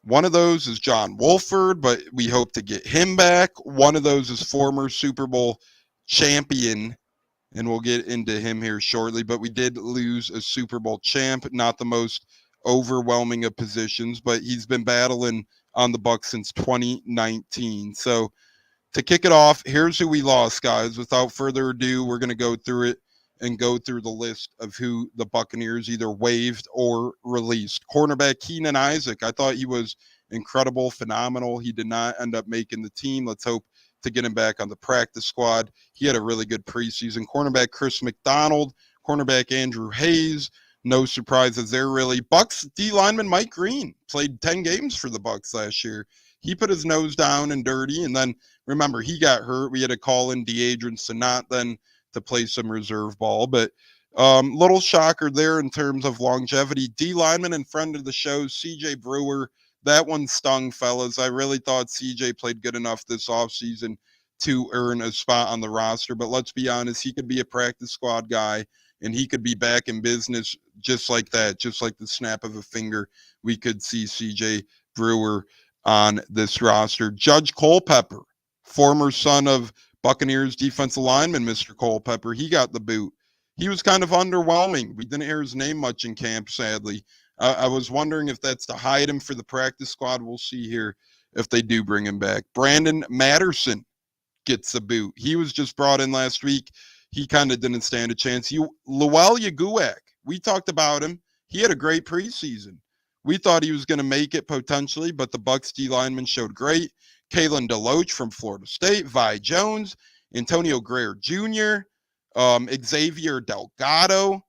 One of those is John Wolford, but we hope to get him back. One of those is former Super Bowl champion, and we'll get into him here shortly. But we did lose a Super Bowl champ, not the most overwhelming of positions, but he's been battling on the Bucs since 2019. So to kick it off, here's who we lost, guys. Without further ado, we're going to go through it and go through the list of who the Buccaneers either waived or released. Cornerback Keenan Isaac, I thought he was incredible, phenomenal. He did not end up making the team. Let's hope to get him back on the practice squad. He had a really good preseason. Cornerback Chris McDonald, cornerback Andrew Hayes. No surprises there, really. Bucs D lineman Mike Green played 10 games for the Bucs last year. He put his nose down and dirty, and then remember, he got hurt. We had to call in Deadrian Sanat then to play some reserve ball. But little shocker there in terms of longevity. D lineman and friend of the show, CJ Brewer. That one stung, fellas. I really thought CJ played good enough this offseason to earn a spot on the roster. But let's be honest, he could be a practice squad guy, and he could be back in business just like that, just like the snap of a finger. We could see CJ Brewer on this roster. Judge Culpepper, former son of Buccaneers defensive lineman Mr. Culpepper, he got the boot. He was kind of underwhelming. We didn't hear his name much in camp, sadly. I was wondering if that's to hide him for the practice squad. We'll see here if they do bring him back. Brandon Matterson gets the boot. He was just brought in last week. He kind of didn't stand a chance. Lowell Yaguak, we talked about him. He had a great preseason. We thought he was going to make it potentially, but the Bucs D lineman showed great. Kalen DeLoach from Florida State, Vi Jones, Antonio Greer Jr., Xavier Delgado,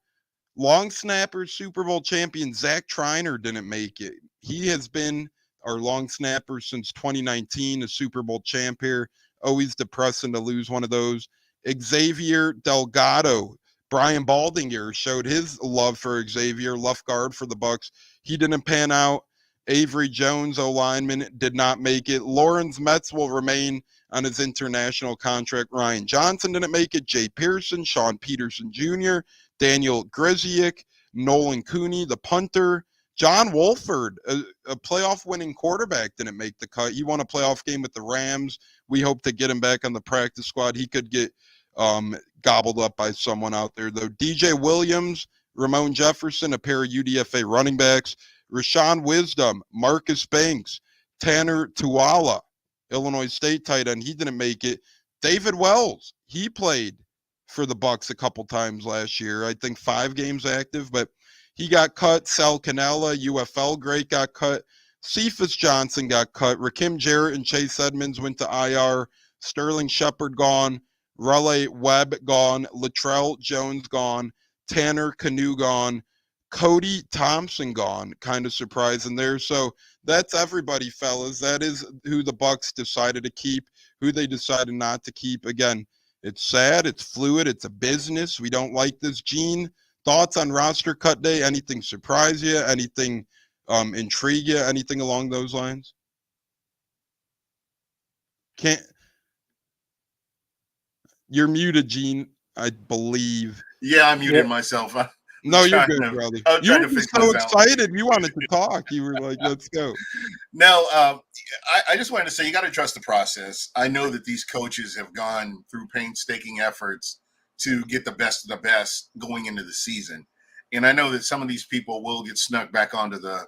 long snapper, Super Bowl champion Zach Triner didn't make it. He has been our long snapper since 2019, a Super Bowl champ here. Always depressing to lose one of those. Xavier Delgado, Brian Baldinger showed his love for Xavier, left guard for the Bucs. He didn't pan out. Avery Jones, O-lineman, did not make it. Lawrence Metz will remain on his international contract. Ryan Johnson didn't make it. Jay Pearson, Sean Peterson Jr., Daniel Griziak, Nolan Cooney, the punter. John Wolford, a playoff winning quarterback, didn't make the cut. He won a playoff game with the Rams. We hope to get him back on the practice squad. He could get gobbled up by someone out there, though. DJ Williams, Ramon Jefferson, a pair of UDFA running backs. Rashawn Wisdom, Marcus Banks, Tanner Tuala, Illinois State tight end. He didn't make it. David Wells, he played for the Bucs a couple times last year. I think 5 games active, but he got cut. Sal Cannella, UFL great, got cut. Cephas Johnson got cut. Rakim Jarrett and Chase Edmonds went to IR. Sterling Shepard gone. Raleigh Webb gone. Latrell Jones gone. Tanner Canoe gone. Cody Thompson gone. Kind of surprising there. So that's everybody, fellas. That is who the Bucs decided to keep, who they decided not to keep. Again, it's sad. It's fluid. It's a business. We don't like this, Gene. Thoughts on roster cut day? Anything surprise you? Anything intrigue you? Anything along those lines? You're muted, Gene, I believe. Yeah, I muted myself. No, you're good, brother. You were so excited. You wanted to talk. You were like, let's go. No, I just wanted to say you got to trust the process. I know that these coaches have gone through painstaking efforts to get the best of the best going into the season. And I know that some of these people will get snuck back onto the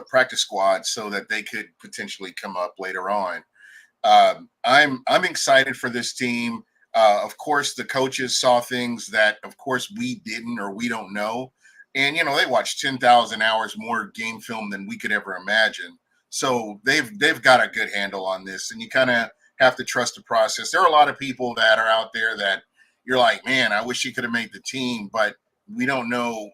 practice squad so that they could potentially come up later on. I'm excited for this team. Of course, the coaches saw things that, of course, we didn't or we don't know. And, you know, they watched 10,000 hours more game film than we could ever imagine. So they've got a good handle on this. And you kind of have to trust the process. There are a lot of people that are out there that you're like, man, I wish he could have made the team. But we don't know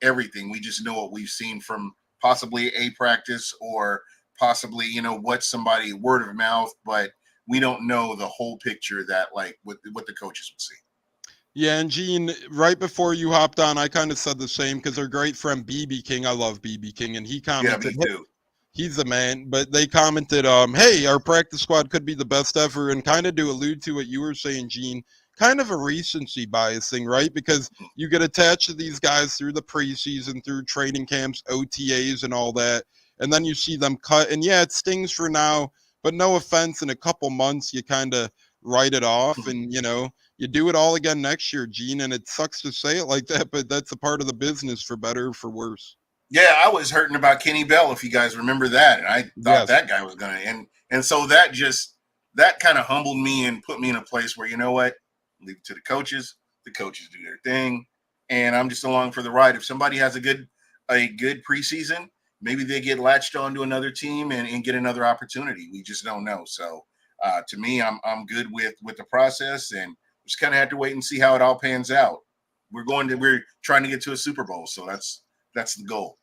everything. We just know what we've seen from possibly a practice or possibly, you know, what somebody word of mouth. But we don't know the whole picture that like what the coaches would see. Yeah, and Gene, right before you hopped on, I kind of said the same because our great friend BB King, I love BB King, and he commented, yeah, me too. He's the man, but they commented, hey, our practice squad could be the best ever, and kind of to allude to what you were saying, Gene, kind of a recency bias thing, right? Because you get attached to these guys through the preseason, through training camps, OTAs, and all that, and then you see them cut. And yeah, it stings for now, but no offense, in a couple months, you kind of write it off, and you do it all again next year, Gene. And it sucks to say it like that, but that's a part of the business, for better or for worse. Yeah, I was hurting about Kenny Bell, if you guys remember that, and I thought Yes. that guy was gonna and so that kind of humbled me and put me in a place where, you know what, leave it to the coaches. The coaches do their thing, and I'm just along for the ride. If somebody has a good preseason, maybe they get latched on to another team and get another opportunity. We just don't know. So to me, I'm good with the process, and just kind of have to wait and see how it all pans out. We're trying to get to a Super Bowl, so that's the goal.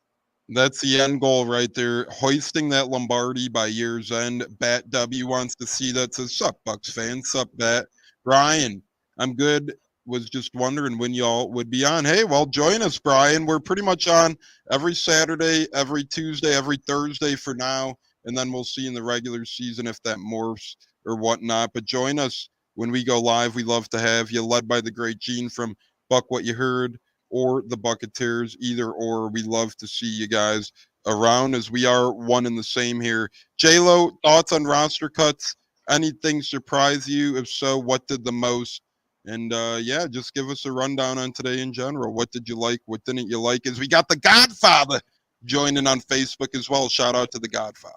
That's the end goal right there. Hoisting that Lombardi by year's end. Bat W wants to see that. Says, sup, Bucks fans. Sup, Bat. Brian, I'm good. Was just wondering when y'all would be on. Hey, well, join us, Brian. We're pretty much on every Saturday, every Tuesday, every Thursday for now. And then we'll see in the regular season if that morphs or whatnot. But join us when we go live. We love to have you, led by the great Gene from Buc What You Heard, or the Bucketeers, either or. We love to see you guys around, as we are one and the same here. J-Lo, thoughts on roster cuts? Anything surprise you? If so, what did the most? And yeah, just give us a rundown on today in general. What did you like? What didn't you like? As we got the Godfather joining on Facebook as well. Shout out to the Godfather.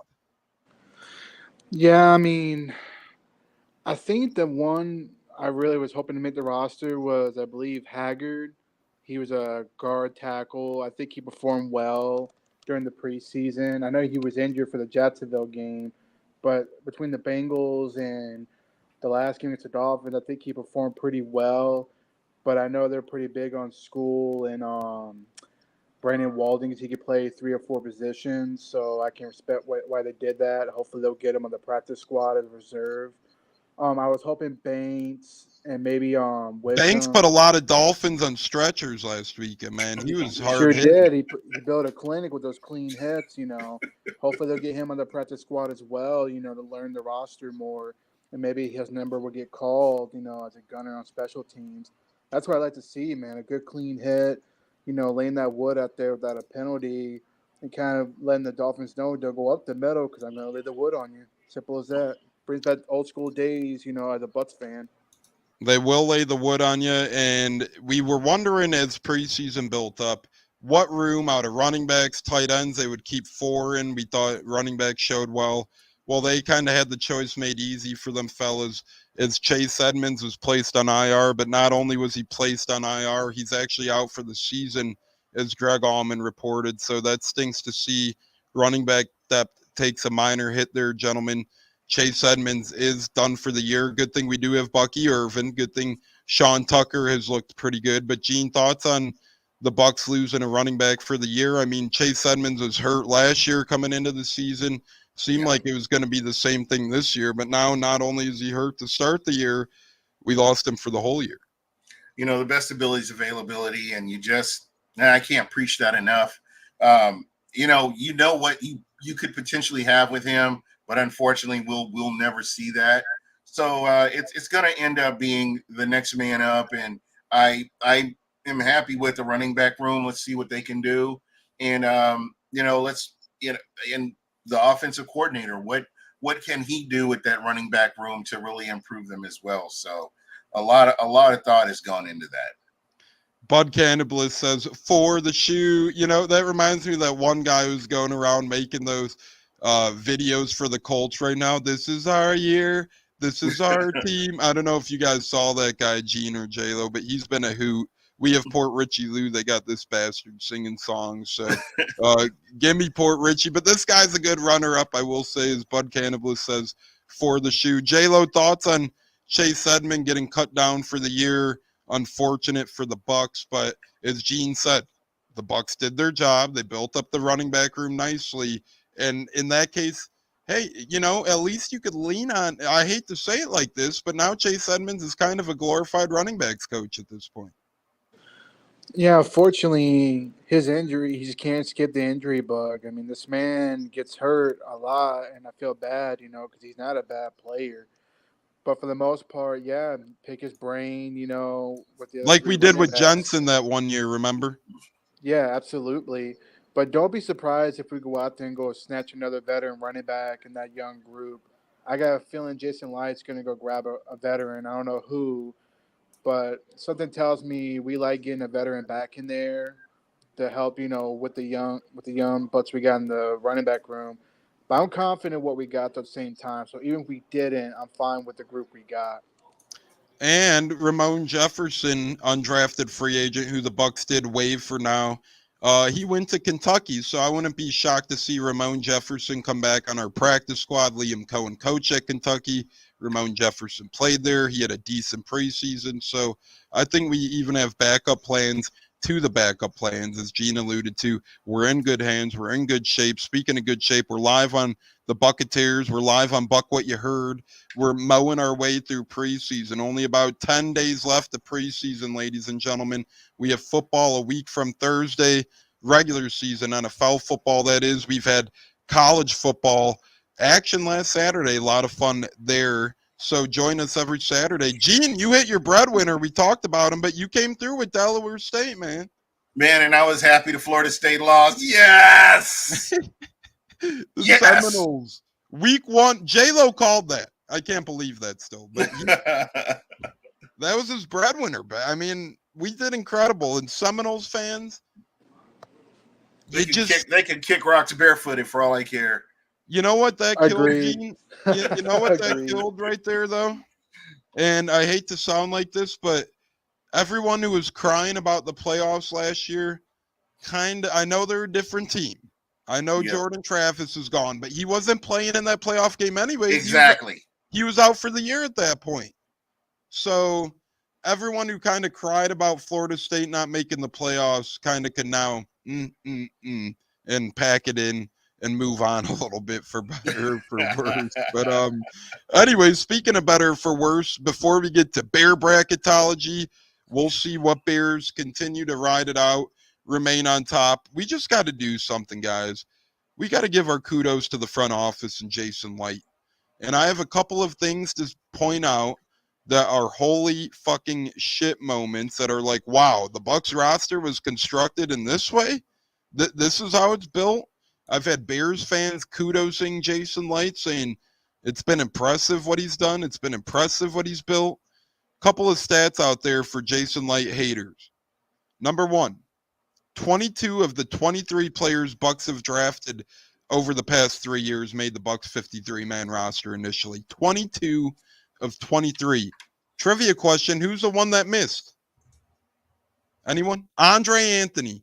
Yeah, I mean, I think the one I really was hoping to make the roster was, I believe, Haggard. He was a guard tackle. I think he performed well during the preseason. I know he was injured for the Jacksonville game, but between the Bengals and the last game against the Dolphins, I think he performed pretty well. But I know they're pretty big on school and Brandon Walding, he could play 3 or 4 positions, so I can respect why they did that. Hopefully, they'll get him on the practice squad as a reserve. I was hoping Banks and maybe Banks Wisdom. put a lot of Dolphins on stretchers last weekend, man. He was hard Sure hit. did. He built a clinic with those clean hits. Hopefully they'll get him on the practice squad as well. To learn the roster more, and maybe his number will get called. As a gunner on special teams. That's what I like to see, man. A good clean hit. Laying that wood out there without a penalty, and kind of letting the Dolphins know they'll go up the middle because I'm going to lay the wood on you. Simple as that. Brings back old school days. As a Bucs fan. They will lay the wood on you. And we were wondering, as preseason built up, what room out of running backs, tight ends, they would keep 4 in. We thought running backs showed well. Well, they kind of had the choice made easy for them fellas, as Chase Edmonds was placed on IR. But not only was he placed on IR, he's actually out for the season, as Greg Allman reported. So that stinks to see. Running back depth takes a minor hit there, gentlemen. Chase Edmonds is done for the year. Good thing we do have Bucky Irvin. Good thing Sean Tucker has looked pretty good. But Gene, thoughts on the Bucs losing a running back for the year? I mean, Chase Edmonds was hurt last year coming into the season. Seemed like it was going to be the same thing this year. But now, not only is he hurt to start the year, we lost him for the whole year. The best ability is availability, and I can't preach that enough. You know what you could potentially have with him, but unfortunately, we'll never see that. So it's going to end up being the next man up, and I am happy with the running back room. Let's see what they can do, and and the offensive coordinator, what can he do with that running back room to really improve them as well? So a lot of thought has gone into that. Bud Cannibalist says, for the shoe. That reminds me of that one guy who's going around making those videos for the Colts right now. This is our year. This is our team. I don't know if you guys saw that guy, Gene or J-Lo, but he's been a hoot. We have Port Richie Lou. They got this bastard singing songs. So give me Port Richie. But this guy's a good runner-up, I will say, as Bud Cannibalist says, for the shoe. J-Lo, thoughts on Chase Edmond getting cut down for the year? Unfortunate for the Bucs, but as Gene said, the Bucs did their job. They built up the running back room nicely. And in that case, hey, at least you could lean on, I hate to say it like this, but now Chase Edmonds is kind of a glorified running backs coach at this point. Yeah, fortunately, his injury, he just can't skip the injury bug. I mean, this man gets hurt a lot, and I feel bad, because he's not a bad player. But for the most part, yeah, pick his brain, with the other Like three we did running with backs. Jensen that one year, remember? Yeah, absolutely. But don't be surprised if we go out there and go snatch another veteran running back in that young group. I got a feeling Jason Light's going to go grab a veteran. I don't know who, but something tells me we like getting a veteran back in there to help, with the young butts we got in the running back room. But I'm confident what we got at the same time. So even if we didn't, I'm fine with the group we got. And Ramon Jefferson, undrafted free agent, who the Bucs did waive for now. He went to Kentucky, so I wouldn't be shocked to see Ramon Jefferson come back on our practice squad. Liam Cohen coach at Kentucky. Ramon Jefferson played there. He had a decent preseason, so I think we even have backup plans to the backup plans, as Gene alluded to. We're in good hands. We're in good shape. Speaking of good shape, we're live on the Bucketeers. We're live on Buc What You Heard. We're mowing our way through preseason. Only about 10 days left of preseason, ladies and gentlemen. We have football a week from Thursday, regular season, NFL football, that is. We've had college football action last Saturday. A lot of fun there. So join us every Saturday. Gene, you hit your breadwinner. We talked about him, but you came through with Delaware State, man. Man, and I was happy the Florida State lost. Yes! The Yes! Seminoles. Week 1. J-Lo called that. I can't believe that still. But that was his breadwinner. But I mean, we did incredible. And Seminoles fans, they can kick rocks barefooted for all I care. You know what that killed, Agreed. Gene? You know what that Agreed. killed right there, though? And I hate to sound like this, but everyone who was crying about the playoffs last year, I know they're a different team. I know Yep. Jordan Travis is gone, but he wasn't playing in that playoff game anyways. Exactly. He was out for the year at that point. So everyone who kind of cried about Florida State not making the playoffs kind of can now and pack it in and move on a little bit for better or for worse. But anyway, speaking of better or for worse, before we get to Bear Bracketology, we'll see what Bears continue to ride it out, remain on top. We just got to do something, guys. We got to give our kudos to the front office and Jason Light. And I have a couple of things to point out that are holy fucking shit moments that are like, wow, the Bucs roster was constructed in this way? This is how it's built? I've had Bears fans kudosing Jason Light, saying it's been impressive what he's done. It's been impressive what he's built. Couple of stats out there for Jason Light haters. Number 1, 22 of the 23 players Bucs have drafted over the past 3 years made the Bucs 53-man roster initially. 22 of 23. Trivia question, who's the one that missed? Anyone? Andre Anthony,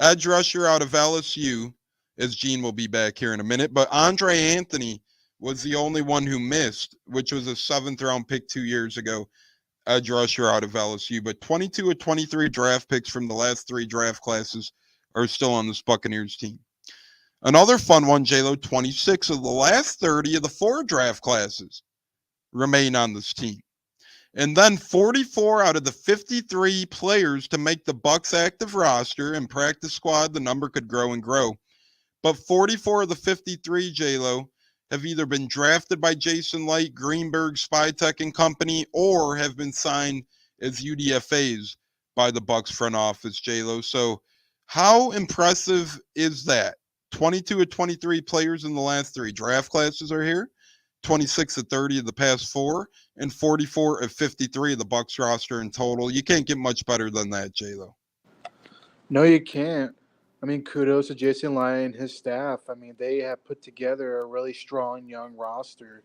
edge rusher out of LSU, as Gene will be back here in a minute. But Andre Anthony was the only one who missed, which was a 7th-round pick 2 years ago, edge rusher out of LSU. But 22 of 23 draft picks from the last 3 draft classes are still on this Buccaneers team. Another fun one, J-Lo, 26 of the last 30 of the 4 draft classes remain on this team. And then 44 out of the 53 players to make the Bucs active roster and practice squad, the number could grow and grow. But 44 of the 53, J-Lo, have either been drafted by Jason Light, Greenberg, Spytech and Company, or have been signed as UDFAs by the Bucs front office, J-Lo. So how impressive is that? 22 of 23 players in the last 3 draft classes are here. 26 of 30 of the past 4, and 44 of 53 of the Bucs roster in total. You can't get much better than that, J-Lo. No, you can't. I mean, kudos to Jason Light and his staff. I mean, they have put together a really strong young roster.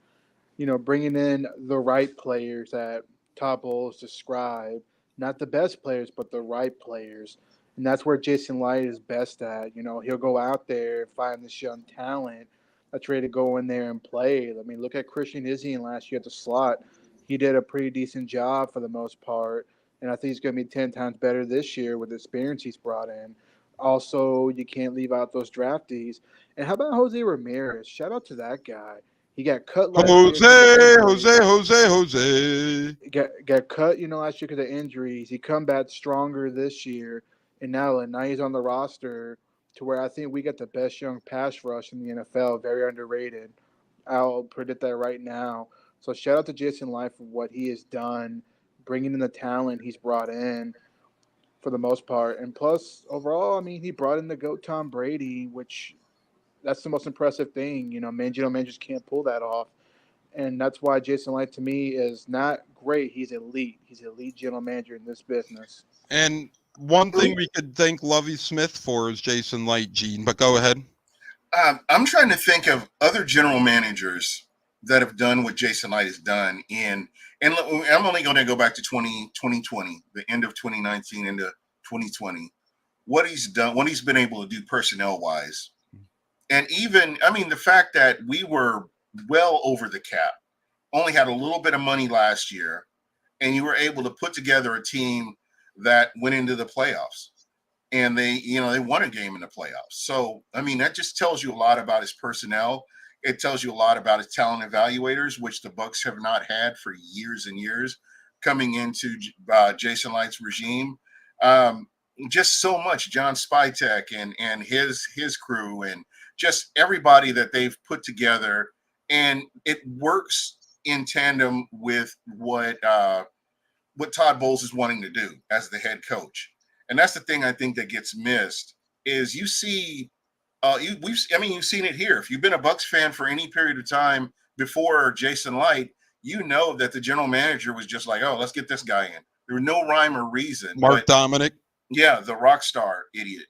Bringing in the right players that Todd Bowles described, not the best players, but the right players. And that's where Jason Light is best at. He'll go out there and find this young talent that's ready to go in there and play. I mean, look at Christian Izzy last year at the slot. He did a pretty decent job for the most part. And I think he's going to be 10 times better this year with the experience he's brought in. Also, you can't leave out those draftees. And how about Jose Ramirez? Shout out to that guy. He got cut last year. Jose. Got cut, last year because of injuries. He come back stronger this year, and now he's on the roster to where I think we got the best young pass rush in the NFL. Very underrated. I'll predict that right now. So shout out to Jason Licht for what he has done, bringing in the talent he's brought in for the most part. And plus, overall, I mean, he brought in the GOAT Tom Brady, which that's the most impressive thing. General managers can't pull that off. And that's why Jason Licht, to me, is not great. He's elite. He's an elite general manager in this business. And one thing we could thank Lovie Smith for is Jason Licht, Gene. But go ahead. I'm trying to think of other general managers that have done what Jason Licht has done and I'm only going to go back to 2020, the end of 2019 into 2020, what he's done, what he's been able to do personnel wise. And even, I mean, the fact that we were well over the cap, only had a little bit of money last year, and you were able to put together a team that went into the playoffs. And they won a game in the playoffs. So, I mean, that just tells you a lot about his personnel. It tells you a lot about his talent evaluators, which the Bucs have not had for years and years coming into Jason Licht's regime. Just so much, John Spytek and his crew and just everybody that they've put together. And it works in tandem with what Todd Bowles is wanting to do as the head coach. And that's the thing I think that gets missed is you see, you've seen it here. If you've been a Bucs fan for any period of time before Jason Licht, you know that the general manager was just like, oh, let's get this guy in. There was no rhyme or reason. Mark Dominic. Yeah, the rock star idiot.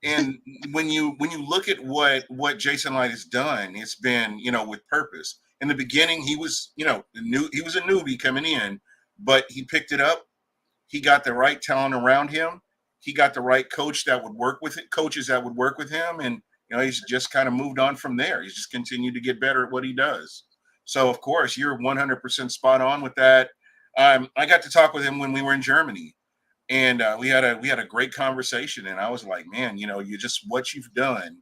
And when you look at what Jason Licht has done, it's been, with purpose. In the beginning, he was, he was a newbie coming in, but he picked it up. He got the right talent around him. He got the right coaches that would work with him. And, he's just kind of moved on from there. He's just continued to get better at what he does. So, of course, you're 100% spot on with that. I got to talk with him when we were in Germany, and we had a great conversation. And I was like, man, you just what you've done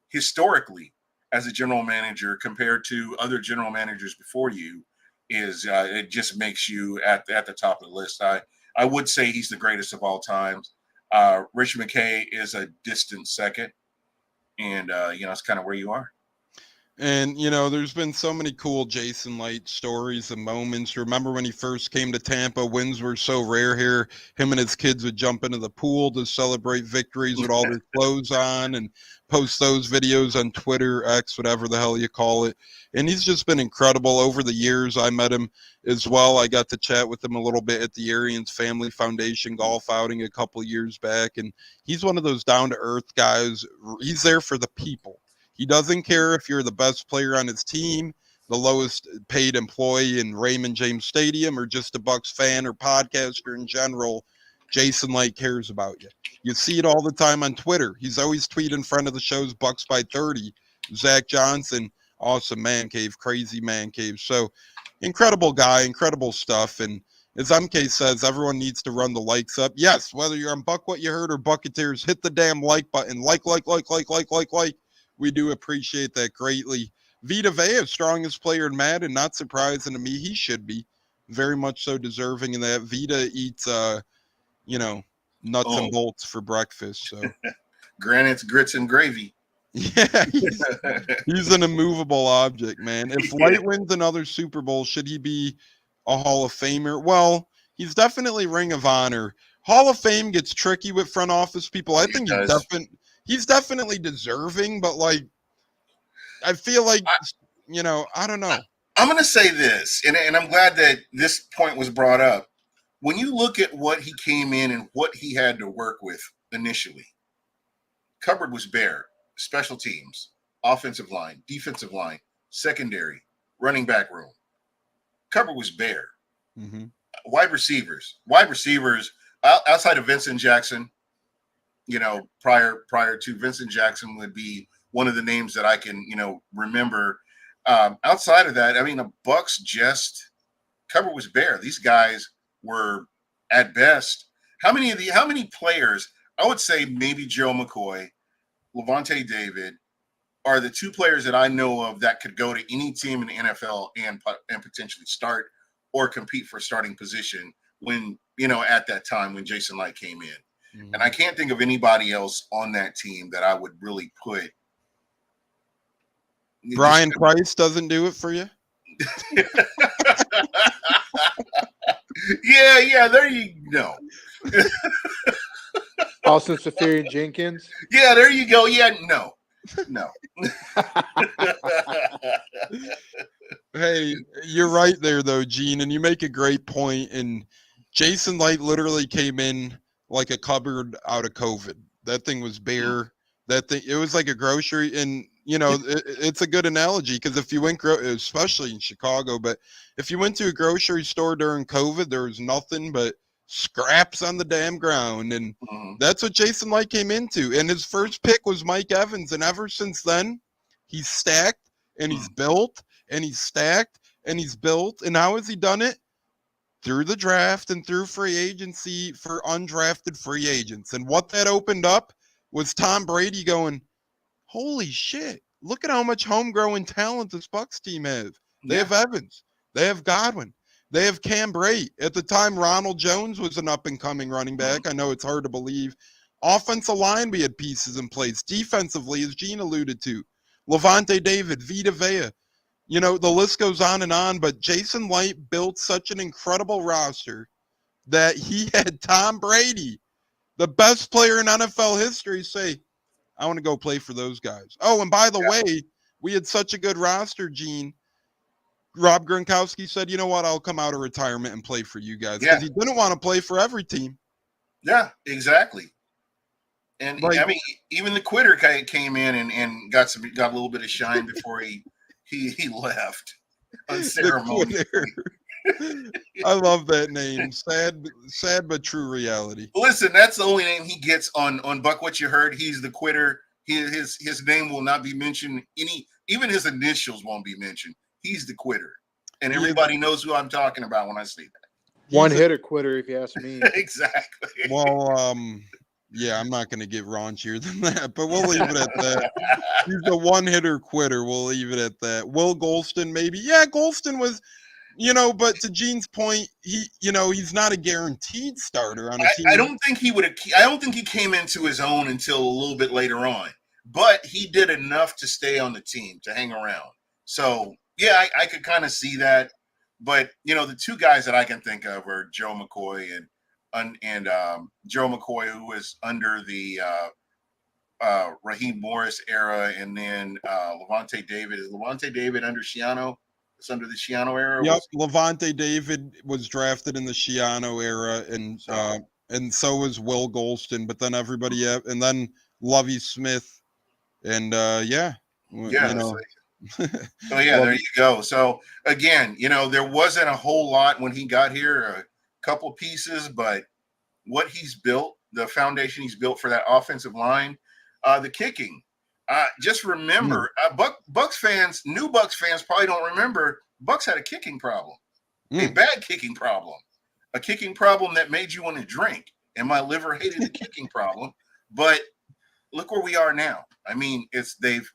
historically as a general manager compared to other general managers before you is it just makes you at the top of the list. I would say he's the greatest of all times. Rich McKay is a distant second. And, it's kind of where you are. And, there's been so many cool Jason Licht stories and moments. Remember when he first came to Tampa, wins were so rare here. Him and his kids would jump into the pool to celebrate victories with all their clothes on and post those videos on Twitter, X, whatever the hell you call it. And he's just been incredible over the years. I met him as well. I got to chat with him a little bit at the Arians Family Foundation golf outing a couple years back. And he's one of those down-to-earth guys. He's there for the people. He doesn't care if you're the best player on his team, the lowest paid employee in Raymond James Stadium, or just a Bucs fan or podcaster in general. Jason Licht cares about you. You see it all the time on Twitter. He's always tweeting in front of the show's Bucs by 30. Zach Johnson, awesome man cave, crazy man cave. So incredible guy, incredible stuff. And as MK says, everyone needs to run the likes up. Yes, whether you're on Buc What Ya Heard or Buccateers, hit the damn like button. Like. We do appreciate that greatly. Vita Vea, strongest player in Madden, not surprising to me. He should be very much so deserving of that. Vita eats, nuts and bolts for breakfast. So Granites, grits, and gravy. Yeah, he's an immovable object, man. If Licht wins another Super Bowl, should he be a Hall of Famer? Well, he's definitely Ring of Honor. Hall of Fame gets tricky with front office people. I think he's definitely deserving, but I feel like, I don't know. I'm going to say this, and I'm glad that this point was brought up. When you look at what he came in and what he had to work with initially, cupboard was bare. Special teams, offensive line, defensive line, secondary, running back room. Cupboard was bare. Mm-hmm. Wide receivers, outside of Vincent Jackson, prior to Vincent Jackson would be one of the names that I can, remember. Outside of that, I mean, the Bucs just cupboard was bare. These guys were at best. How many players? I would say maybe Joe McCoy, Levante David are the two players that I know of that could go to any team in the NFL and potentially start or compete for starting position when, at that time when Jason Licht came in. Mm-hmm. And I can't think of anybody else on that team that I would really put. Brian Price doesn't do it for you? Yeah, there you go. Austin Safiri Jenkins. Yeah, there you go. Yeah, no. Hey, you're right there though, Gene, and you make a great point. And Jason Light literally came in like a cupboard out of COVID. That thing was bare. That thing, it was like a grocery, and it's a good analogy because if you went, especially in Chicago, but if you went to a grocery store during COVID, there was nothing but scraps on the damn ground, and that's what Jason Light came into. And his first pick was Mike Evans, and ever since then, he's stacked and he's built and he's stacked and he's built. And how has he done it? Through the draft and through free agency for undrafted free agents. And what that opened up was Tom Brady going, holy shit, look at how much homegrown talent this Bucs team has. They have Evans. They have Godwin. They have Cam Brate. At the time, Ronald Jones was an up-and-coming running back. I know it's hard to believe. Offensive line, we had pieces in place. Defensively, as Gene alluded to, Levante David, Vita Vea. The list goes on, but Jason Light built such an incredible roster that he had Tom Brady, the best player in NFL history, say, I want to go play for those guys. Oh, and by the way, we had such a good roster, Gene. Rob Gronkowski said, you know what, I'll come out of retirement and play for you guys. Because he didn't want to play for every team. Yeah, exactly. And I mean, even the quitter guy came in and got a little bit of shine before he left unceremoniously. I love that name. Sad but true reality. Listen, that's the only name he gets on Buc What You Heard. He's the quitter. His name will not be mentioned. Even his initials won't be mentioned. He's the quitter, and everybody knows who I'm talking about when I say that. One hitter quitter, if you ask me. Exactly. Well, yeah, I'm not going to get raunchier than that, but we'll leave it at that. He's a one-hitter quitter. We'll leave it at that. Will Golston, maybe. Yeah, Golston was, but to Gene's point, he's not a guaranteed starter on a team. I don't think he came into his own until a little bit later on, but he did enough to stay on the team, to hang around. So, yeah, I could kind of see that. But, the two guys that I can think of are Joe McCoy and Joe McCoy, who was under the Raheem Morris era, and then Levante David. Is Levante David under Schiano? It's under the Schiano era? Yep, Levante David was drafted in the Schiano era, and so was Will Golston, but then everybody, and then Lovie Smith, and So, there you go. So, again, there wasn't a whole lot when he got here, a couple pieces, but what he's built, the foundation he's built for that offensive line, the kicking. Just remember, Bucs fans, new Bucs fans probably don't remember, Bucs had a kicking problem, a bad kicking problem, a kicking problem that made you want to drink. And my liver hated the kicking problem, but look where we are now. I mean, they've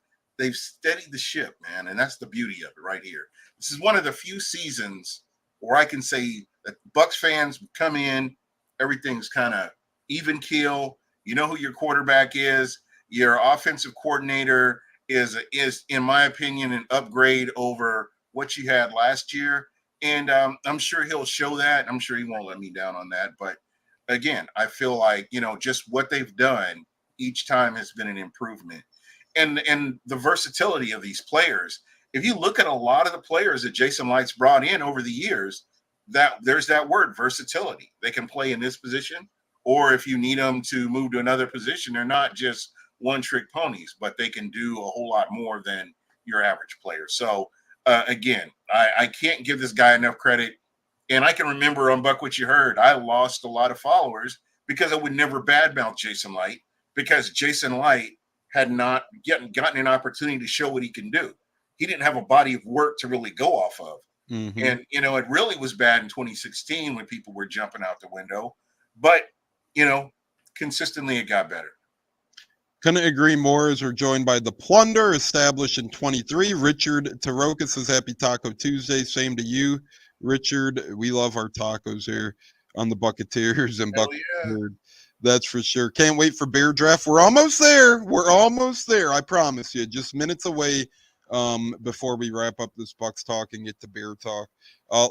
steadied the ship, man, and that's the beauty of it right here. This is one of the few seasons where I can say that Bucs fans come in, everything's kind of even keel. You know who your quarterback is. Your offensive coordinator is in my opinion, an upgrade over what you had last year, and I'm sure he'll show that. I'm sure he won't let me down on that. But again, I feel like just what they've done each time has been an improvement. And the versatility of these players. If you look at a lot of the players that Jason Light's brought in over the years, that there's that word, versatility. They can play in this position, or if you need them to move to another position, they're not just one-trick ponies, but they can do a whole lot more than your average player. So, again, I can't give this guy enough credit. And I can remember on Buc What You Heard, I lost a lot of followers because I would never badmouth Jason Light, because Jason Light had not gotten an opportunity to show what he can do. He didn't have a body of work to really go off of. Mm-hmm. And, it really was bad in 2016 when people were jumping out the window. But, consistently it got better. Couldn't agree more, as we're joined by the Plunder, established in 23. Richard Taroka says, Happy Taco Tuesday. Same to you, Richard. We love our tacos here on the Bucketeers and Buc What Ya Heard. That's for sure. Can't wait for Bear Draft. We're almost there. I promise you. Just minutes away. before we wrap up this Bucks talk and get to beer talk.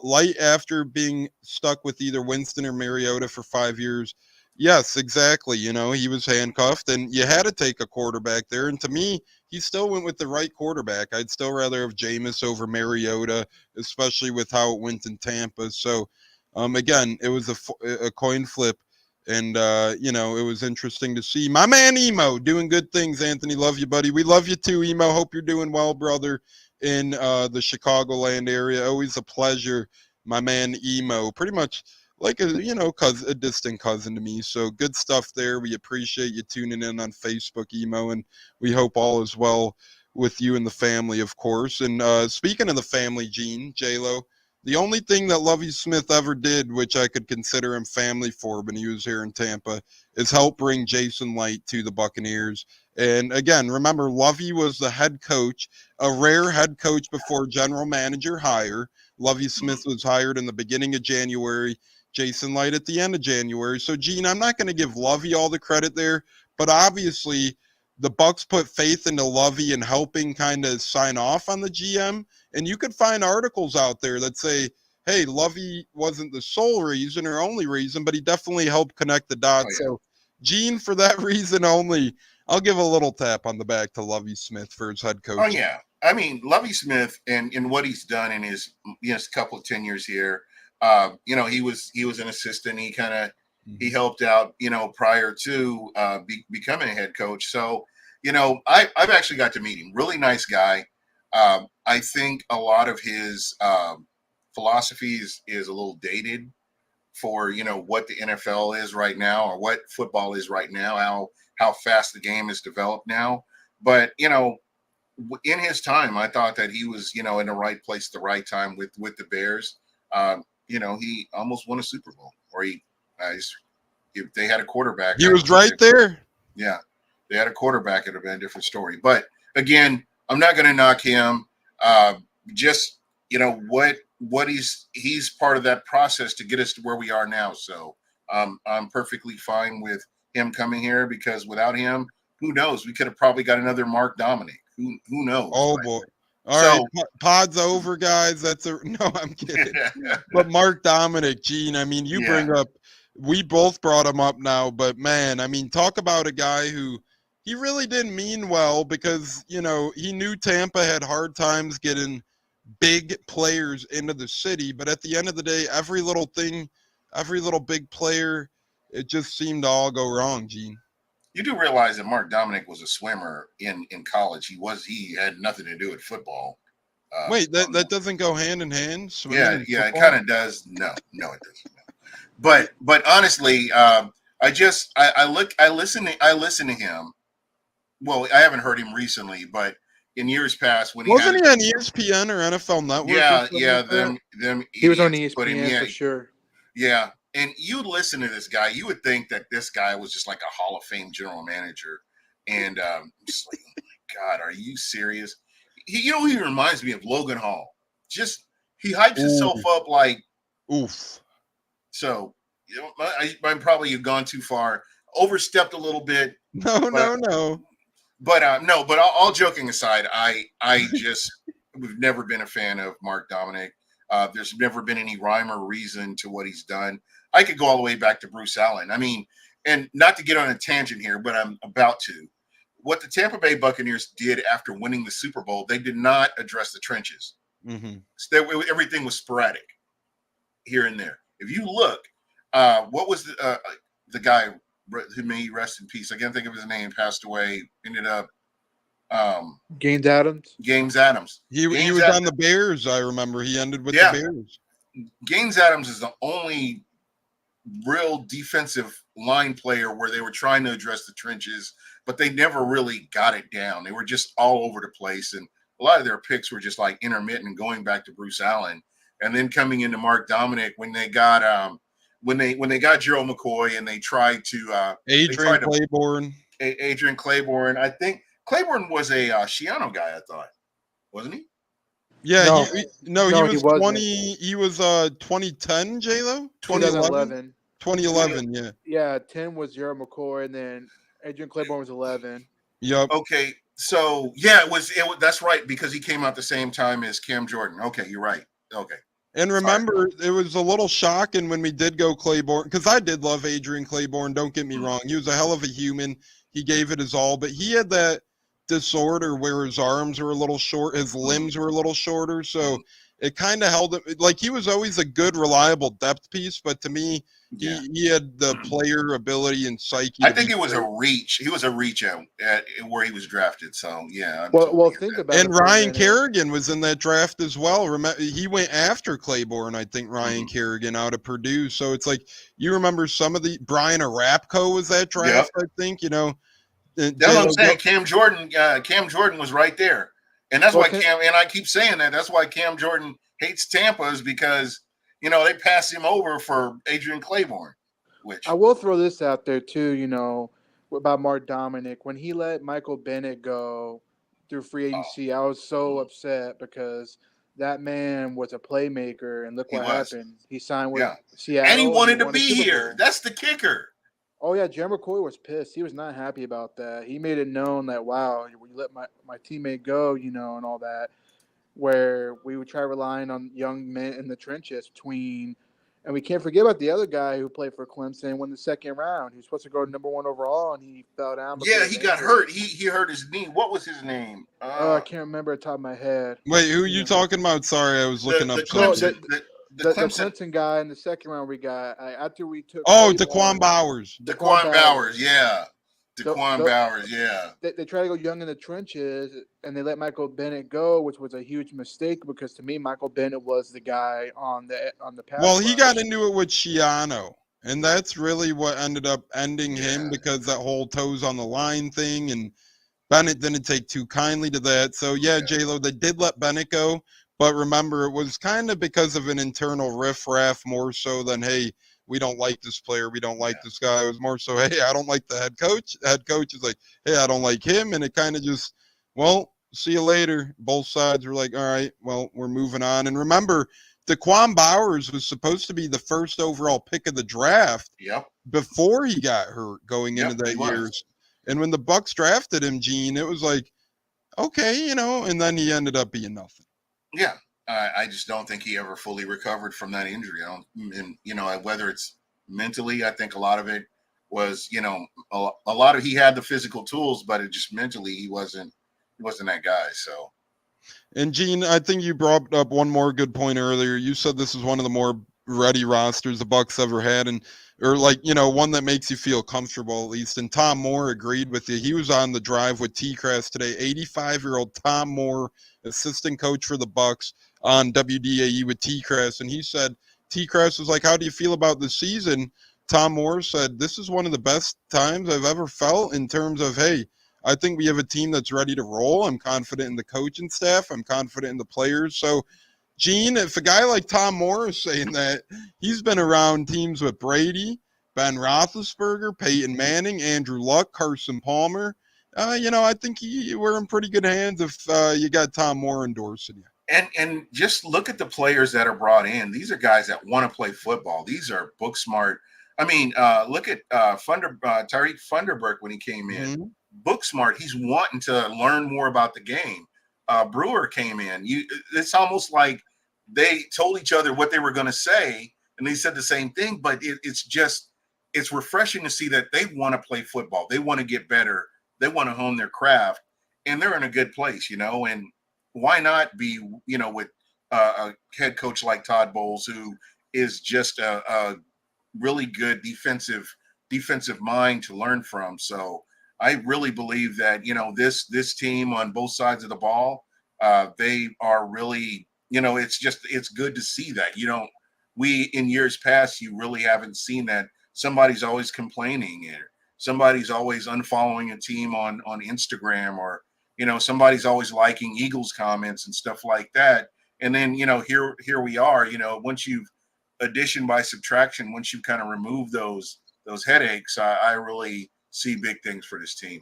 Light, after being stuck with either Winston or Mariota for 5 years, yes, exactly. You know, he was handcuffed, and you had to take a quarterback there. And to me, he still went with the right quarterback. I'd still rather have Jameis over Mariota, especially with how it went in Tampa. So, again, it was a coin flip. And, you know, it was interesting to see my man Emo doing good things. Anthony, love you, buddy. We love you too, Emo. Hope you're doing well, brother, in the Chicagoland area. Always a pleasure, my man Emo. Pretty much like a distant cousin to me. So good stuff there. We appreciate you tuning in on Facebook, Emo, and we hope all is well with you and the family, of course. And speaking of the family, Gene, J-Lo, the only thing that Lovie Smith ever did, which I could consider him family for when he was here in Tampa, is help bring Jason Licht to the Buccaneers. And again, remember, Lovie was the head coach, a rare head coach before general manager hire. Lovie Smith was hired in the beginning of January, Jason Licht at the end of January. So, Gene, I'm not going to give Lovie all the credit there, but obviously the Bucs put faith into Lovie and helping kind of sign off on the GM. And you could find articles out there that say, hey, Lovie wasn't the sole reason or only reason, but he definitely helped connect the dots. Oh, yeah. So, Gene, for that reason only, I'll give a little tap on the back to Lovie Smith for his head coach. Oh, yeah. I mean, Lovie Smith and what he's done in his couple of tenures here, he was an assistant. He kind of he helped out, prior to becoming a head coach. So, I've actually got to meet him. Really nice guy. I think a lot of his philosophy is a little dated for, what the NFL is right now or what football is right now, how fast the game is developed now. But, in his time, I thought that he was, in the right place at the right time with the Bears. He almost won a Super Bowl, or if they had a quarterback. He was right there. Yeah, they had a quarterback, it would have been a different story. But again, I'm not going to knock him. Just what he's part of that process to get us to where we are now. So I'm perfectly fine with him coming here, because without him, who knows? We could have probably got another Mark Dominic. Who knows? Oh boy! All right, pod's over, guys. No, I'm kidding. But Mark Dominic, Gene, I mean, you bring up. We both brought him up now, but man, I mean, talk about a guy who he really didn't mean well, because, he knew Tampa had hard times getting big players into the city. But at the end of the day, every little big player, it just seemed to all go wrong, Gene. You do realize that Mark Dominic was a swimmer in college. He had nothing to do with football. Wait, that doesn't go hand in hand? Yeah, it kind of does. No, it doesn't. But honestly, I listen to him. Well, I haven't heard him recently, but in years past, when wasn't he on ESPN or NFL Network? He was on ESPN for sure. Yeah, and you listen to this guy, you would think that this guy was just like a Hall of Fame general manager, and just like, oh my God, are you serious? He reminds me of Logan Hall. Just he hypes himself up like oof. So I'm probably you've gone too far, overstepped a little bit. No. But all joking aside, we've never been a fan of Mark Dominic. There's never been any rhyme or reason to what he's done. I could go all the way back to Bruce Allen. I mean, and not to get on a tangent here, but I'm about to. What the Tampa Bay Buccaneers did after winning the Super Bowl, they did not address the trenches. Mm-hmm. So everything was sporadic here and there. If you look, what was the guy who may rest in peace? I can't think of his name. Passed away. Ended up. Gaines Adams. He was on the Bears. I remember he ended with the Bears. Gaines Adams is the only real defensive line player where they were trying to address the trenches, but they never really got it down. They were just all over the place, and a lot of their picks were just like intermittent and going back to Bruce Allen, and then coming into Mark Dominic when they got when they got Gerald McCoy and they tried to Adrian Claiborne. Adrian Claiborne. I think Claiborne was a Schiano guy. I thought, wasn't he? Yeah, he was 20. He was 2010, J-Lo? 2011. 2011, yeah. Yeah, 10 was Gerald McCoy, and then Adrian Claiborne was 11. Yep. Okay, So yeah, it was. That's right, because he came out the same time as Cam Jordan. Okay, you're right. Okay. And remember, it was a little shocking when we did go Claiborne, because I did love Adrian Claiborne. Don't get me wrong. He was a hell of a human. He gave it his all, but he had that disorder where his arms were a little short, his limbs were a little shorter. So it kind of held him, like he was always a good, reliable depth piece. But to me, he had the player ability and psyche. I think it was a reach. He was a reach at where he was drafted. So yeah. Well, think about it. And Ryan Kerrigan was in that draft as well. Remember, he went after Claiborne, I think, Ryan Kerrigan out of Purdue. So it's like, you remember some of the, Brian Arapco was that draft, I think, you know. That's what I'm saying. Cam Jordan was right there. And that's why and I keep saying that's why Cam Jordan hates Tampa, is because, you know, they passed him over for Adrian Claiborne. Which I will throw this out there too, you know, about Mark Dominic. When he let Michael Bennett go through free agency, I was so upset because that man was a playmaker, and look what happened. He signed with Seattle. And he wanted to be here. That's the kicker. Oh, yeah, Jerry McCoy was pissed. He was not happy about that. He made it known that, wow, you let my teammate go, you know, and all that, where we would try relying on young men in the trenches between – and we can't forget about the other guy who played for Clemson, won the second round. He was supposed to go number 1 overall, and he fell down. Yeah, he got hurt. He hurt his knee. What was his name? I can't remember at the top of my head. Wait, who are you talking about? Sorry, I was looking up Clemson. The Clemson guy in the second round we got after we took. Daquan Bowers. Daquan Bowers, yeah. Daquan Bowers, yeah. They try to go young in the trenches, and they let Michael Bennett go, which was a huge mistake because to me, Michael Bennett was the guy on the pass. Well, he got into it with Shiano, and that's really what ended up ending him, because that whole toes on the line thing, and Bennett didn't take too kindly to that. So J-Lo, they did let Bennett go, but remember, it was kind of because of an internal riffraff more so than, hey, we don't like this player, we don't like this guy. It was more so, hey, I don't like the head coach. The head coach is like, hey, I don't like him. And it kind of just, well, see you later. Both sides were like, all right, well, we're moving on. And remember, Daquan Bowers was supposed to be the first overall pick of the draft before he got hurt going into that year. And when the Bucs drafted him, Gene, it was like, okay, you know, and then he ended up being nothing. Yeah. I just don't think he ever fully recovered from that injury. And you know, whether it's mentally, I think a lot of it was, you know, a lot of, he had the physical tools, but it just mentally, he wasn't that guy. So. And Gene, I think you brought up one more good point earlier. You said this is one of the more ready rosters the Bucs ever had, or like, you know, one that makes you feel comfortable at least. And Tom Moore agreed with you. He was on the drive with T-Crass today. 85-year-old Tom Moore, assistant coach for the Bucs, on WDAE with T-Crass, and he said, T-Crass was like, how do you feel about the season? Tom Moore said, this is one of the best times I've ever felt in terms of, hey, I think we have a team that's ready to roll. I'm confident in the coaching staff. I'm confident in the players. So, Gene, if a guy like Tom Moore is saying that, he's been around teams with Brady, Ben Roethlisberger, Peyton Manning, Andrew Luck, Carson Palmer. You know, I think we're in pretty good hands if you got Tom Moore endorsing you. And just look at the players that are brought in. These are guys that want to play football. These are book smart. I mean, look at Tariq Funderburk when he came in. Book smart. He's wanting to learn more about the game. Brewer came in. It's almost like they told each other what they were going to say, and they said the same thing. But it's refreshing to see that they want to play football. They want to get better. They want to hone their craft, and they're in a good place, you know. And why not be, you know, with a head coach like Todd Bowles, who is just a really good defensive mind to learn from. So I really believe that, you know, this team on both sides of the ball, they are really, you know, it's good to see that. You know, in years past, you really haven't seen that. Somebody's always complaining, or somebody's always unfollowing a team on Instagram, or, you know, somebody's always liking Eagles comments and stuff like that. And then, you know, here we are, you know, once you've addition by subtraction, once you kind of remove those headaches, I really see big things for this team.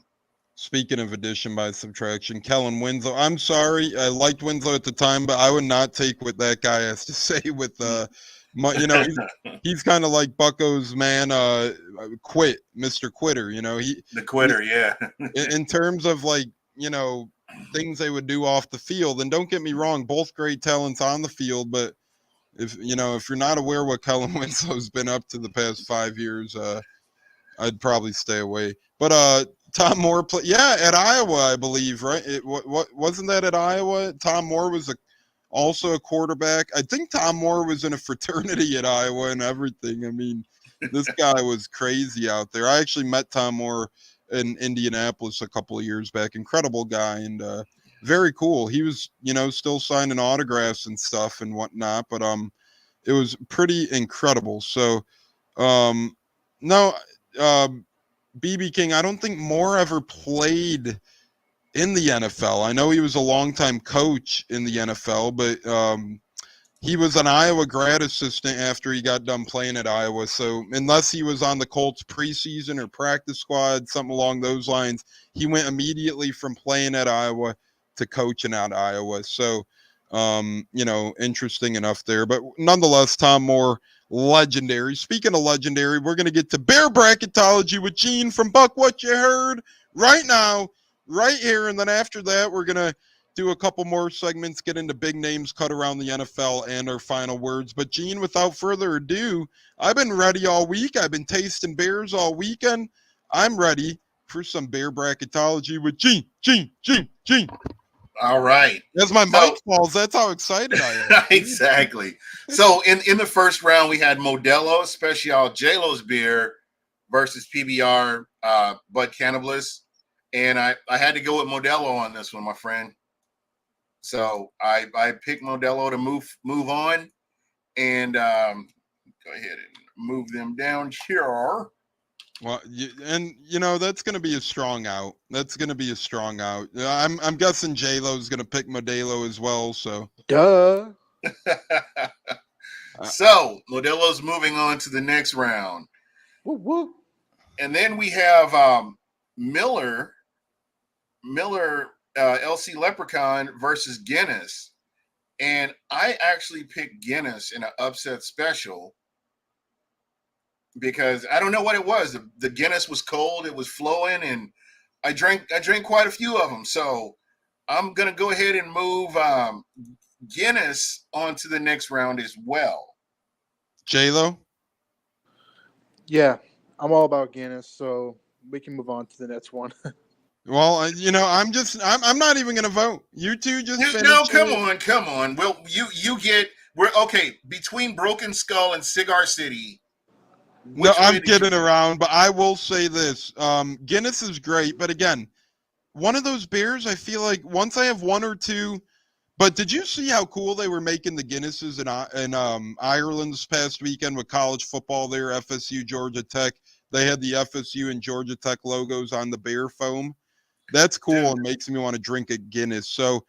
Speaking of addition by subtraction, Kellen Winslow. I'm sorry, I liked Winslow at the time, but I would not take what that guy has to say with you know, he's kind of like Bucco's man, Mr. Quitter. You know, the quitter, yeah. In terms of, like, things they would do off the field. And don't get me wrong, both great talents on the field, but if you're not aware what Kellen Winslow's been up to the past 5 years, I'd probably stay away. But Tom Moore at Iowa, I believe, right? What wasn't that at Iowa? Tom Moore was also a quarterback. I think Tom Moore was in a fraternity at Iowa and everything. I mean, this guy was crazy out there. I actually met Tom Moore in Indianapolis a couple of years back. Incredible guy and very cool. He was, still signing autographs and stuff and whatnot, but it was pretty incredible. So no, BB King, I don't think Moore ever played in the NFL. I know he was a longtime coach in the NFL, but he was an Iowa grad assistant after he got done playing at Iowa. So unless he was on the Colts preseason or practice squad, something along those lines, he went immediately from playing at Iowa to coaching at Iowa. So, interesting enough there. But nonetheless, Tom Moore, legendary. Speaking of legendary, we're going to get to Bear Bracketology with Gene from Buc What Ya Heard right now, right here. And then after that, we're going to do a couple more segments, get into big names, cut around the NFL, and our final words. But Gene, without further ado, I've been ready all week. I've been tasting beers all weekend. I'm ready for some Bear Bracketology with Gene. All right. As my mic falls, that's how excited I am. Exactly. So in the first round, we had Modelo Special J-Lo's beer versus PBR Bud Cannabis. And I had to go with Modelo on this one, my friend. So I picked Modelo to move on. And go ahead and move them down here. Well, that's going to be a strong out. I'm guessing J-Lo's going to pick Modelo as well. So, duh. So Modelo's moving on to the next round. Woo, woo. And then we have Miller, LC Leprechaun versus Guinness. And I actually picked Guinness in an upset special, because I don't know what it was. The Guinness was cold, it was flowing, and I drank quite a few of them. So I'm gonna go ahead and move Guinness on to the next round as well. J-Lo? Yeah, I'm all about Guinness, so we can move on to the next one. Well, I'm not even gonna vote. You two just finish. No, come on. Well, we're okay between Broken Skull and Cigar City. No, I'm kidding around, but I will say this. Guinness is great, but again, one of those beers, I feel like once I have one or two, but did you see how cool they were making the Guinnesses in Ireland this past weekend with college football there, FSU, Georgia Tech? They had the FSU and Georgia Tech logos on the beer foam. That's cool. Dude. And makes me want to drink a Guinness. So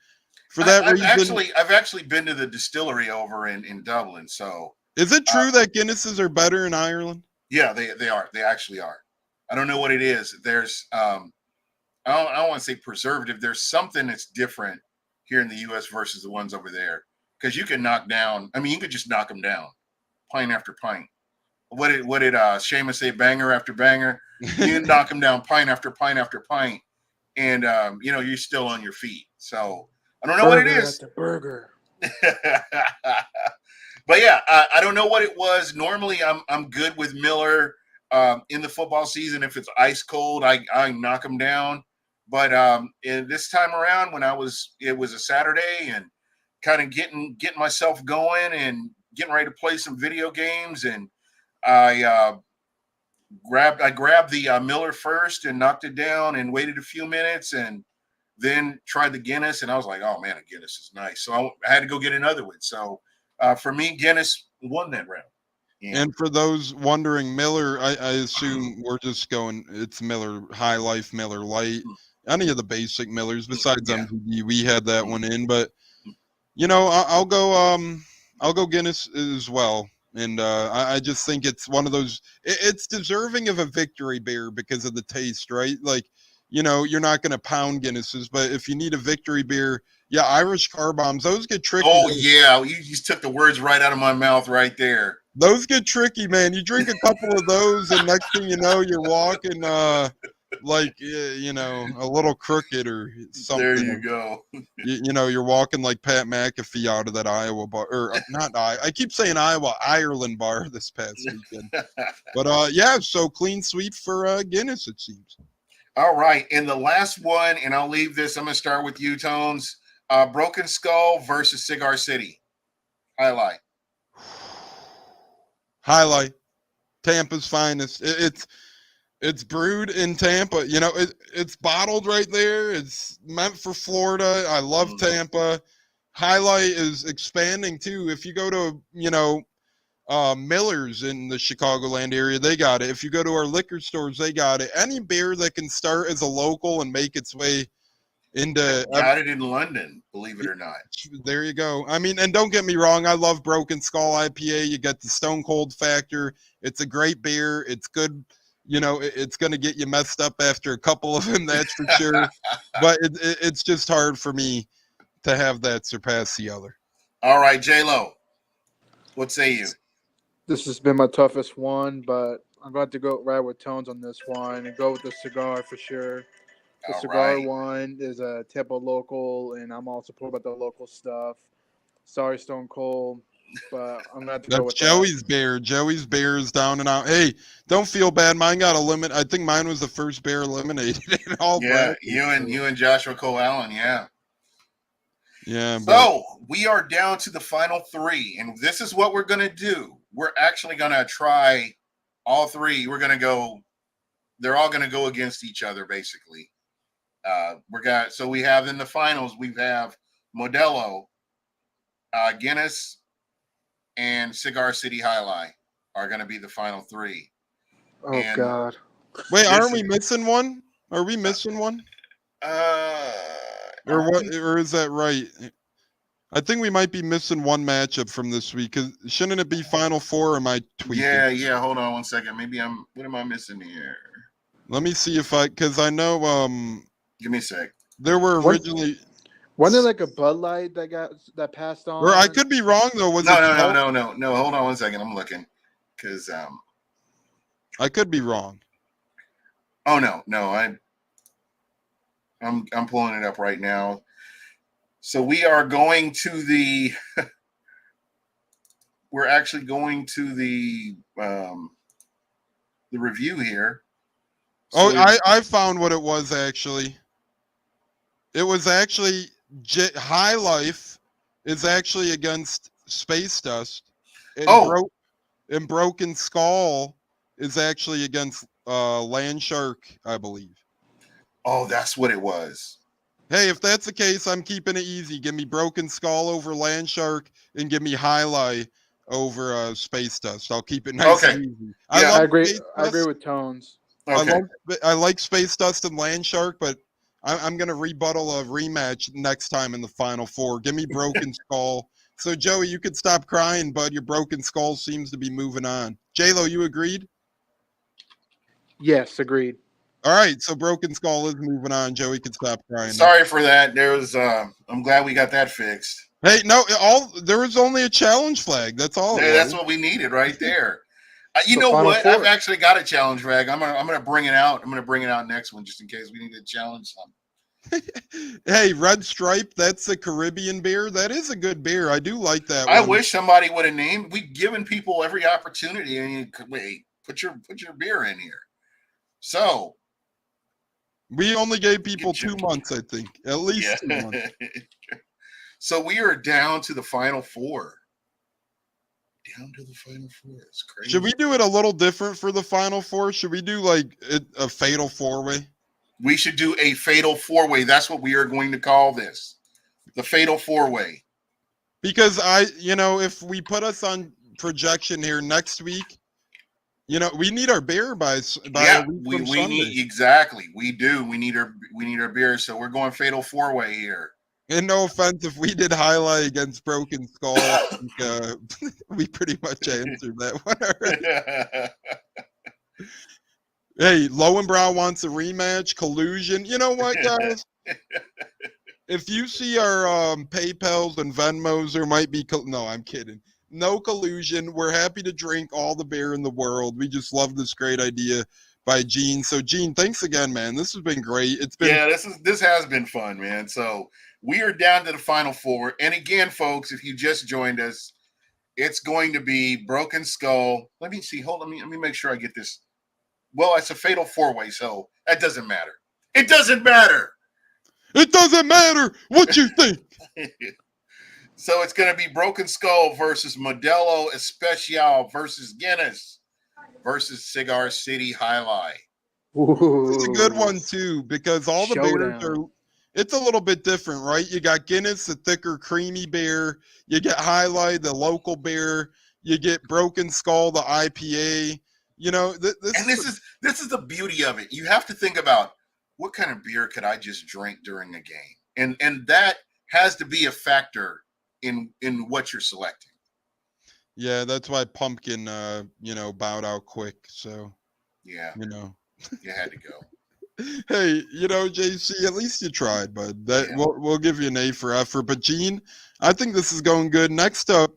for that reason, I've actually been to the distillery over in Dublin, so. Is it true that Guinnesses are better in Ireland? Yeah, they are. They actually are. I don't know what it is. There's I don't want to say preservative. There's something that's different here in the U.S. versus the ones over there, because you can knock down. I mean, you could just knock them down, pint after pint. What did Seamus say? Banger after banger. You can knock them down pint after pint after pint, and you're still on your feet. So I don't know what it is. After burger. But yeah, I don't know what it was. Normally, I'm good with Miller in the football season. If it's ice cold, I knock them down. But this time around, when it was a Saturday and kind of getting myself going and getting ready to play some video games, and I grabbed the Miller first and knocked it down and waited a few minutes and then tried the Guinness, and I was like, oh man, a Guinness is nice. So I had to go get another one. So. For me, Guinness won that round. Yeah. And for those wondering, Miller, I assume we're just going, it's Miller High Life, Miller Light, any of the basic Millers besides MTV. We had that one in, but I'll go Guinness as well. And I just think it's one of those, it's deserving of a victory beer because of the taste, right? Like, you're not going to pound Guinnesses, but if you need a victory beer, yeah, Irish car bombs, those get tricky. Oh, yeah. You just took the words right out of my mouth right there. Those get tricky, man. You drink a couple of those, and next thing you know, you're walking like you know, a little crooked or something. There you go. You know, you're walking like Pat McAfee out of that Iowa bar, or not I keep saying Iowa, Ireland bar this past weekend. But yeah, so clean sweep for Guinness, it seems. All right, and the last one, and I'll leave this. I'm going to start with you, Tones. Broken Skull versus Cigar City. Highlight. Highlight. Tampa's finest. It's brewed in Tampa. You know, it's bottled right there. It's meant for Florida. I love Tampa. Highlight is expanding too. If you go to, you know, Miller's in the Chicagoland area, they got it. If you go to our liquor stores, they got it. Any beer that can start as a local and make its way into got it in London, believe it or not. There you go. I mean, and don't get me wrong, I love Broken Skull IPA. You get the Stone Cold factor. It's a great beer. It's good. You know, it's going to get you messed up after a couple of them, that's for sure. But it's just hard for me to have that surpass the other. All right, J-Lo, what say you? This has been my toughest one, but I'm going to go right with Tones on this one and go with the cigar for sure. The cigar one is a Tampa local, and I'm all supportive about the local stuff. Sorry, Stone Cold, but I'm going to have to go with Joey's beer. Joey's beer is down and out. Hey, don't feel bad. Mine got eliminated. I think mine was the first beer eliminated in all brackets. You and Joshua Cole Allen, yeah. Yeah. So we are down to the final three, and this is what we're going to do. We're actually going to try all three. We're going to go. They're all going to go against each other, basically. So we have in the finals, we have Modelo, Guinness, and Cigar City Highlight are going to be the final three. Oh, and God. Wait, aren't we missing one? Are we missing one? Or what? Or is that right? I think we might be missing one matchup from this week. Cause shouldn't it be Final Four? Or am I tweaking? Yeah. Hold on 1 second. Maybe what am I missing here? Let me see because I know. Give me a sec. There were originally. Wasn't there like a Bud Light that passed on? Or I could be wrong though. No. Hold on 1 second. I'm looking because I could be wrong. Oh no. I'm pulling it up right now. So we are going to the. We're actually going to the review here. So I found what it was actually. It was actually High Life is actually against Space Dust. And Broken Skull is actually against Land Shark, I believe. Oh, that's what it was. Hey, if that's the case, I'm keeping it easy. Give me Broken Skull over Land Shark and give me Highlight over Space Dust. I'll keep it nice and easy. Yeah, I agree with Tones. Okay. I like Space Dust and Land Shark, but I'm going to rebuttal a rematch next time in the Final Four. Give me Broken Skull. So, Joey, you could stop crying, bud. Your Broken Skull seems to be moving on. J-Lo, you agreed? Yes, agreed. All right, so Broken Skull is moving on. Joey can stop crying. Sorry for that. I'm glad we got that fixed. Hey, no, there was only a challenge flag. That's all. Yeah, that's what we needed right there. You know what? I've actually got a challenge flag. I'm gonna bring it out. I'm gonna bring it out next one just in case we need to challenge something. Hey, Red Stripe, that's a Caribbean beer. That is a good beer. I do like that I one. wish somebody would have named. We've given people every opportunity. I mean, wait, put your beer in here. So we only gave people 2 months, I think. At least 2 months. So we are down to the Final Four. Down to the Final Four. It's crazy. Should we do it a little different for the Final Four? Should we do like a fatal four-way? We should do a fatal four-way. That's what we are going to call this. The fatal four-way. Because if we put us on projection here next week, we need our beer by yeah, a week we from Sunday. Need exactly. We do. We need our beer. So we're going fatal four-way here. And no offense, if we did Highlight against Broken Skull, I think, we pretty much answered that one already. Hey, Lowenbrow wants a rematch. Collusion. You know what, guys? If you see our PayPals and Venmos, there might be. No, I'm kidding. No collusion. We're happy to drink all the beer in the world. We just love this great idea. by Gene. So Gene, thanks again, man. This has been great. It's been Yeah, this has been fun, man. So we are down to the final four. And again, folks, if you just joined us, it's going to be Broken Skull. Let me see. Hold on. Let me make sure I get this. Well, it's a fatal four-way, so that doesn't matter. It doesn't matter. It doesn't matter what you think. So it's going to be Broken Skull versus Modelo Especial versus Guinness versus Cigar City Highlight. It's a good one too, because all the beers Showdown. are. It's a little bit different, right? You got Guinness, the thicker, creamy beer. You get Highlight, the local beer. You get Broken Skull, the IPA. You know, this is the beauty of it. You have to think about what kind of beer could I just drink during a game, and that has to be a factor in what you're selecting. Yeah, that's why Pumpkin, bowed out quick. So yeah, you had to go. Hey, JC, at least you tried, bud. That Yeah. we'll give you an A for effort. But Gene, I think this is going good. Next up,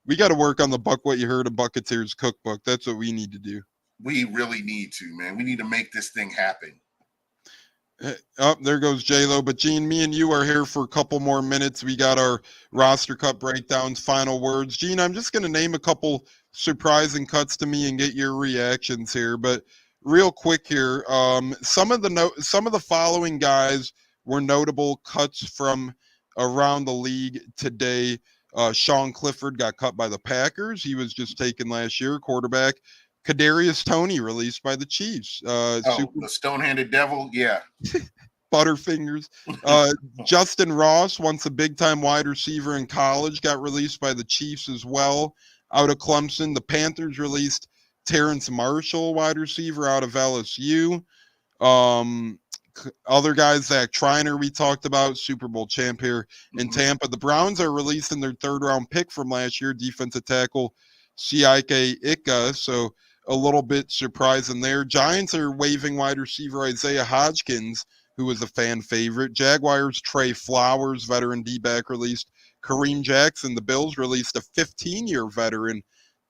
we got to work on the Buc What You Heard of Bucketeers cookbook. That's what we need to do. We really need to, man. We need to make this thing happen. Oh, there goes J-Lo. But Gene, me and you are here for a couple more minutes. We got our roster cut breakdowns, final words. Gene, I'm just going to name a couple surprising cuts to me and get your reactions here. But real quick here, some of the following guys were notable cuts from around the league today. Sean Clifford got cut by the Packers. He was just taken last year, quarterback. Kadarius Toney released by the Chiefs. The stone-handed devil, yeah. Butterfingers. Justin Ross, once a big-time wide receiver in college, got released by the Chiefs as well. Out of Clemson, the Panthers released Terrence Marshall, wide receiver out of LSU. Other guys, Zach Triner, we talked about, Super Bowl champ here in Tampa. The Browns are releasing their third-round pick from last year, defensive tackle Siake Ika. So a little bit surprising there. Giants are waiving wide receiver Isaiah Hodgkins, who was a fan favorite. Jaguars, Trey Flowers, veteran D-back, released Kareem Jackson. The Bills released a 15-year veteran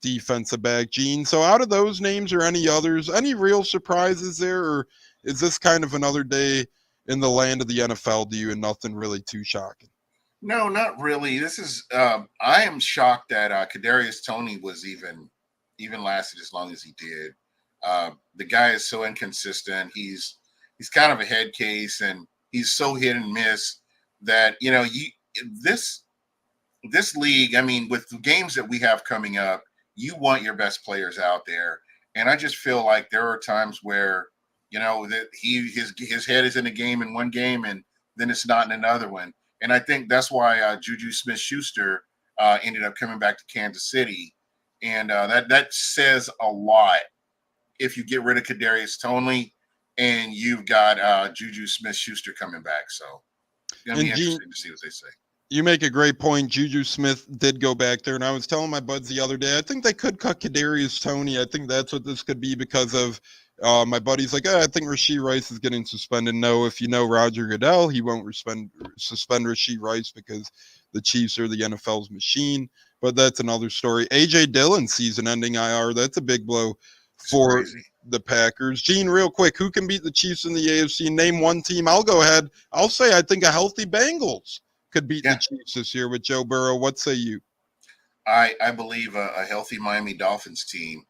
defensive back, Gene. So out of those names or any others, any real surprises there, or is this kind of another day in the land of the NFL to you and nothing really too shocking? No, not really. This is I am shocked that Kadarius Toney was even lasted as long as he did. The guy is so inconsistent. He's kind of a head case, and he's so hit and miss that this league. I mean, with the games that we have coming up, you want your best players out there, and I just feel like there are times where that his head is in a game in one game, and then it's not in another one. And I think that's why Juju Smith-Schuster ended up coming back to Kansas City. And that says a lot if you get rid of Kadarius Toney and you've got Juju Smith-Schuster coming back. So it's going to be interesting to see what they say. You make a great point. Juju Smith did go back there. And I was telling my buds the other day, I think they could cut Kadarius Toney. I think that's what this could be because of my buddy's like, I think Rashee Rice is getting suspended. No, if you know Roger Goodell, he won't suspend Rashee Rice because the Chiefs are the NFL's machine. But that's another story. A.J. Dillon season-ending IR. That's a big blow for the Packers. Gene, real quick, who can beat the Chiefs in the AFC? Name one team. I'll go ahead. I'll say I think a healthy Bengals could beat the Chiefs this year with Joe Burrow. What say you? I believe a healthy Miami Dolphins team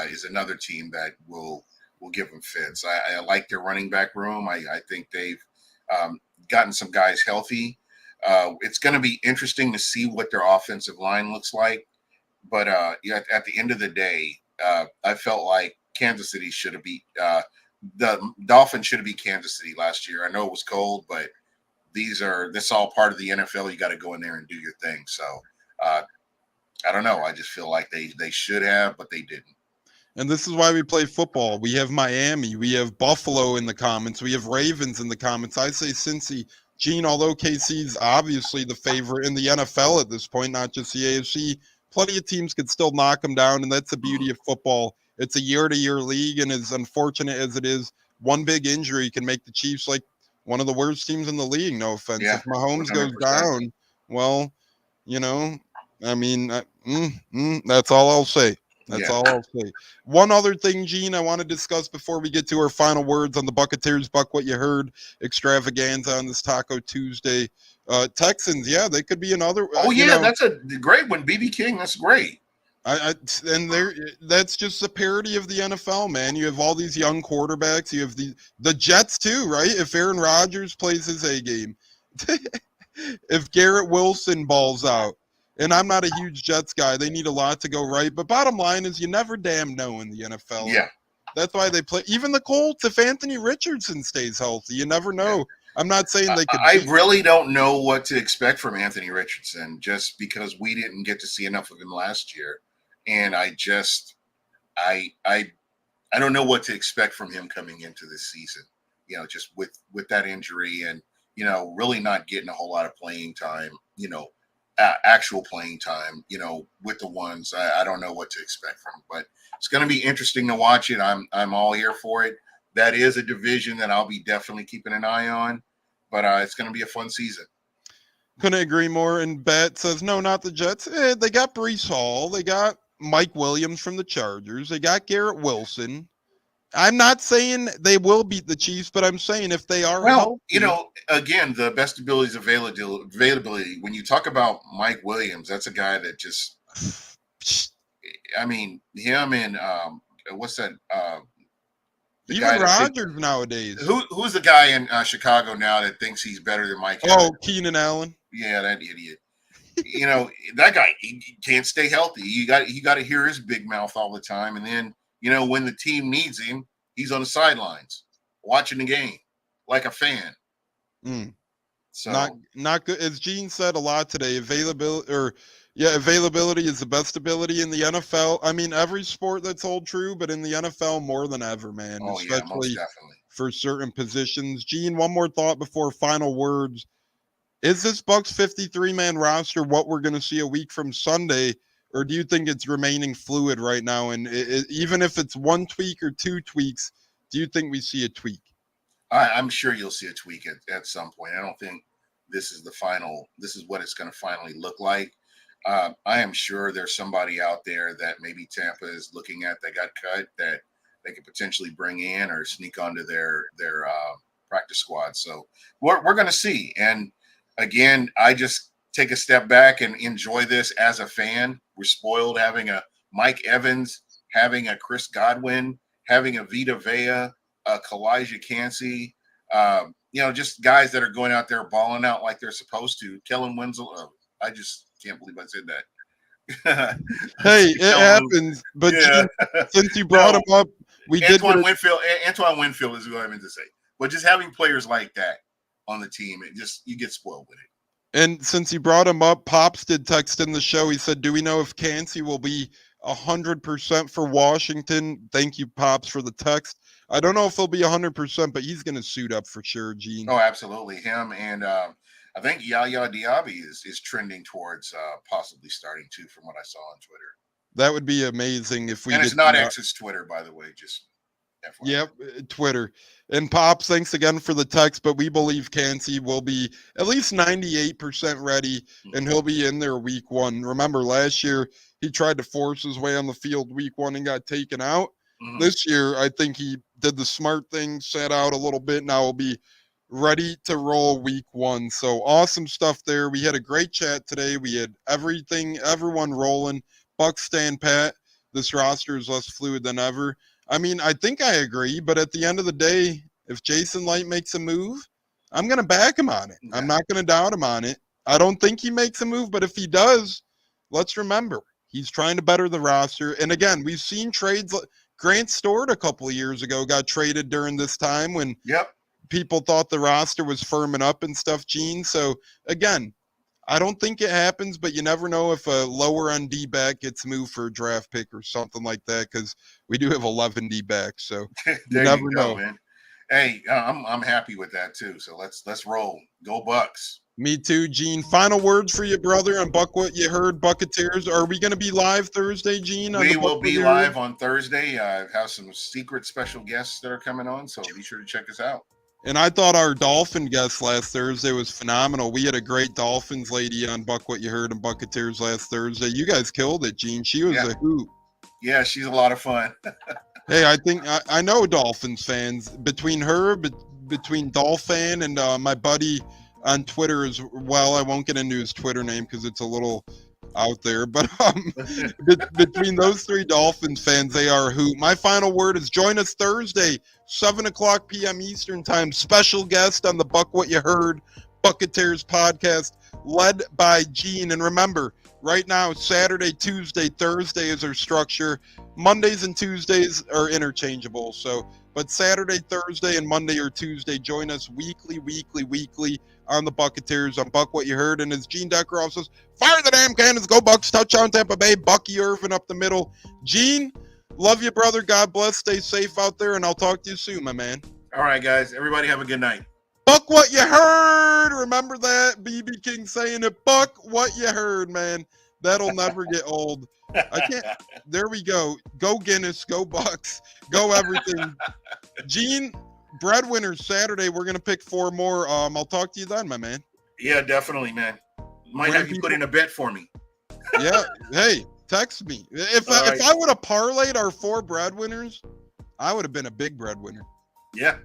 is another team that will give them fits. I like their running back room. I think they've gotten some guys healthy. It's going to be interesting to see what their offensive line looks like. But at the end of the day, I felt like Kansas City should have beat the Dolphins should have beat Kansas City last year. I know it was cold, but this all part of the NFL. You got to go in there and do your thing. So I don't know. I just feel like they should have, but they didn't. And this is why we play football. We have Miami. We have Buffalo in the comments. We have Ravens in the comments. I say Cincy. Gene, although KC's obviously the favorite in the NFL at this point, not just the AFC, plenty of teams could still knock them down, and that's the beauty of football. It's a year-to-year league, and as unfortunate as it is, one big injury can make the Chiefs like one of the worst teams in the league, no offense. Yeah, if Mahomes 100%. goes down, well, I mean, that's all I'll say. That's Yeah. all I'll say. One other thing, Gene, I want to discuss before we get to our final words on the Buccaneers Buc What You Heard extravaganza on this Taco Tuesday. Texans, yeah, they could be another. Oh yeah, that's a great one, BB King. That's great. And there, that's just the parody of the NFL, man. You have all these young quarterbacks. You have the Jets too, right? If Aaron Rodgers plays his A game, if Garrett Wilson balls out, and I'm not a huge Jets guy, they need a lot to go right. But bottom line is, you never damn know in the NFL. Yeah. That's why they play. Even the Colts, if Anthony Richardson stays healthy, you never know. Yeah. I'm not saying they could. I really don't know what to expect from Anthony Richardson, just because we didn't get to see enough of him last year, and I don't know what to expect from him coming into this season. You know, just with that injury, and really not getting a whole lot of playing time. Actual playing time. With the ones, I don't know what to expect from him, but it's going to be interesting to watch it. I'm all here for it. That is a division that I'll be definitely keeping an eye on, but it's going to be a fun season. Couldn't agree more. And Bet says, no, not the Jets. They got Breece Hall. They got Mike Williams from the Chargers. They got Garrett Wilson. I'm not saying they will beat the Chiefs, but I'm saying if they are healthy, again, the best ability is availability. When you talk about Mike Williams, that's a guy that just, I mean, him and what's that? Even Rodgers nowadays. Who's the guy in Chicago now that thinks he's better than Mike? Oh, Keenan Allen. Yeah, that idiot. That guy, he can't stay healthy. You got to hear his big mouth all the time, and then when the team needs him, he's on the sidelines watching the game like a fan. So not good. As Gene said a lot today, availability is the best ability in the NFL. I mean, every sport that's all true, but in the NFL more than ever, man. Oh, especially yeah, most definitely. For certain positions. Gene, one more thought before final words. Is this Bucs 53-man roster what we're going to see a week from Sunday? Or do you think it's remaining fluid right now? And even if it's one tweak or two tweaks, do you think we see a tweak? I'm sure you'll see a tweak at some point. I don't think this is the final. This is what it's going to finally look like. I am sure there's somebody out there that maybe Tampa is looking at that got cut that they could potentially bring in or sneak onto their practice squad. So we're going to see. And again, I just take a step back and enjoy this as a fan. We're spoiled having a Mike Evans, having a Chris Godwin, having a Vita Vea, a Kalijah Cansey, just guys that are going out there balling out like they're supposed to. Kellen Winslow, I just can't believe I said that. Hey, it happens. But yeah. Since you brought him up, Antoine Winfield is what I meant to say. But just having players like that on the team, you get spoiled with it. And since you brought him up, Pops did text in the show. He said, do we know if Cansey will be 100% for Washington? Thank you, Pops, for the text. I don't know if he'll be 100%, but he's going to suit up for sure, Gene. Oh, absolutely. Him and I think Yaya Diaby is trending towards possibly starting too, from what I saw on Twitter. That would be amazing if we. And it's not X's Twitter, by the way. Just FYI. Yep, Twitter. And Pops, thanks again for the text, but we believe Cansey will be at least 98% ready, and he'll be in there week one. Remember, last year he tried to force his way on the field week one and got taken out. Mm-hmm. This year, I think he did the smart thing, sat out a little bit. Now he'll be ready to roll week one. So awesome stuff there. We had a great chat today. We had everyone rolling. Bucs stand pat. This roster is less fluid than ever. I mean, I think I agree, but at the end of the day, if Jason Licht makes a move, I'm going to back him on it. Yeah. I'm not going to doubt him on it. I don't think he makes a move, but if he does, let's remember, he's trying to better the roster. And again, we've seen trades. Grant Stewart a couple of years ago got traded during this time when people thought the roster was firming up and stuff, Gene. So, again, I don't think it happens, but you never know if a lower-end D-back gets moved for a draft pick or something like that, because we do have 11 D-backs, so you never know. Man. Hey, I'm happy with that, too, so let's roll. Go Bucs. Me too, Gene. Final words for you, brother, on Buc What You Heard, Buccaneers. Are we going to be live Thursday, Gene? We will be live on Thursday. I have some secret special guests that are coming on, so be sure to check us out. And I thought our Dolphin guest last Thursday was phenomenal. We had a great Dolphins lady on Buc What You Heard and Buccaneers last Thursday. You guys killed it, Gene. She was a hoot. Yeah, she's a lot of fun. Hey, I think I know Dolphins fans. Between her, between Dolphin and my buddy on Twitter as well. I won't get into his Twitter name because it's a little out there. But between those three Dolphins fans, they are a hoot. My final word is join us Thursday, 7:00 p.m. Eastern Time. Special guest on the Buc What You Heard Buccateers podcast, led by Gene. And remember, right now, Saturday, Tuesday, Thursday is our structure. Mondays and Tuesdays are interchangeable. But Saturday, Thursday, and Monday or Tuesday, join us weekly on the Buccateers on Buc What You Heard. And as Gene Deckeroff says, fire the damn cannons, go Bucs, touchdown Tampa Bay, Bucky Irvin up the middle. Gene, love you, brother. God bless. Stay safe out there, and I'll talk to you soon, my man. All right, guys. Everybody have a good night. Buc What You Heard. Remember that? BB King saying it. Buc What You Heard, man. That'll never get old. I can't. There we go. Go Guinness. Go Bucs. Go everything. Gene, breadwinners Saturday. We're gonna pick 4 more. I'll talk to you then, my man. Yeah, definitely, man. Might have you put in a bet for me. Yeah. Hey, text me. If I would have parlayed our 4 breadwinners, I would have been a big breadwinner. Yeah,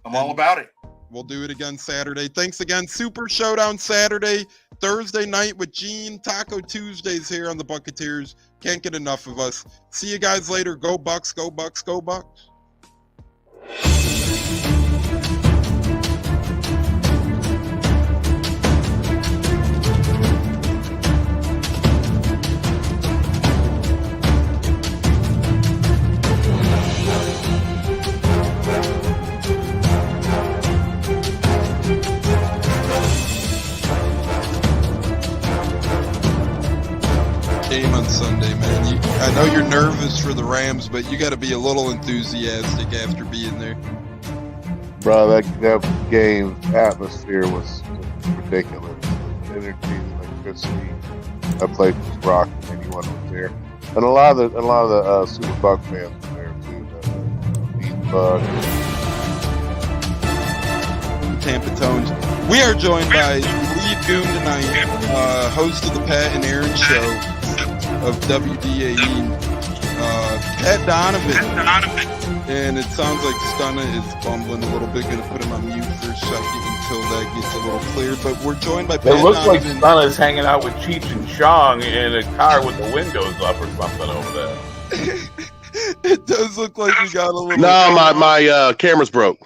I'm all about it. We'll do it again Saturday. Thanks again. Super Showdown Saturday, Thursday night with Gene. Taco Tuesdays here on the Buccateers. Can't get enough of us. See you guys later. Go Bucs, go Bucs, go Bucs. Game on Sunday, man. I know you're nervous for the Rams, but you got to be a little enthusiastic after being there. Bro, that game atmosphere was ridiculous. The energy, the electricity. That place was rocking. Anyone was there, and a lot of the Super Buc fans were there too. Beat Bug. Tampa Tones. We are joined by Lead Goon tonight, host of the Pat and Aaron Show of WDAE, Pat Donovan. And it sounds like Stunna is bumbling a little bit. Going to put him on mute for a second until that gets a little clear. But we're joined by Pat Donovan. It looks like Stunna's hanging out with Cheech and Chong in a car with the windows up or something over there. It does look like we got a little... No, my camera's broke.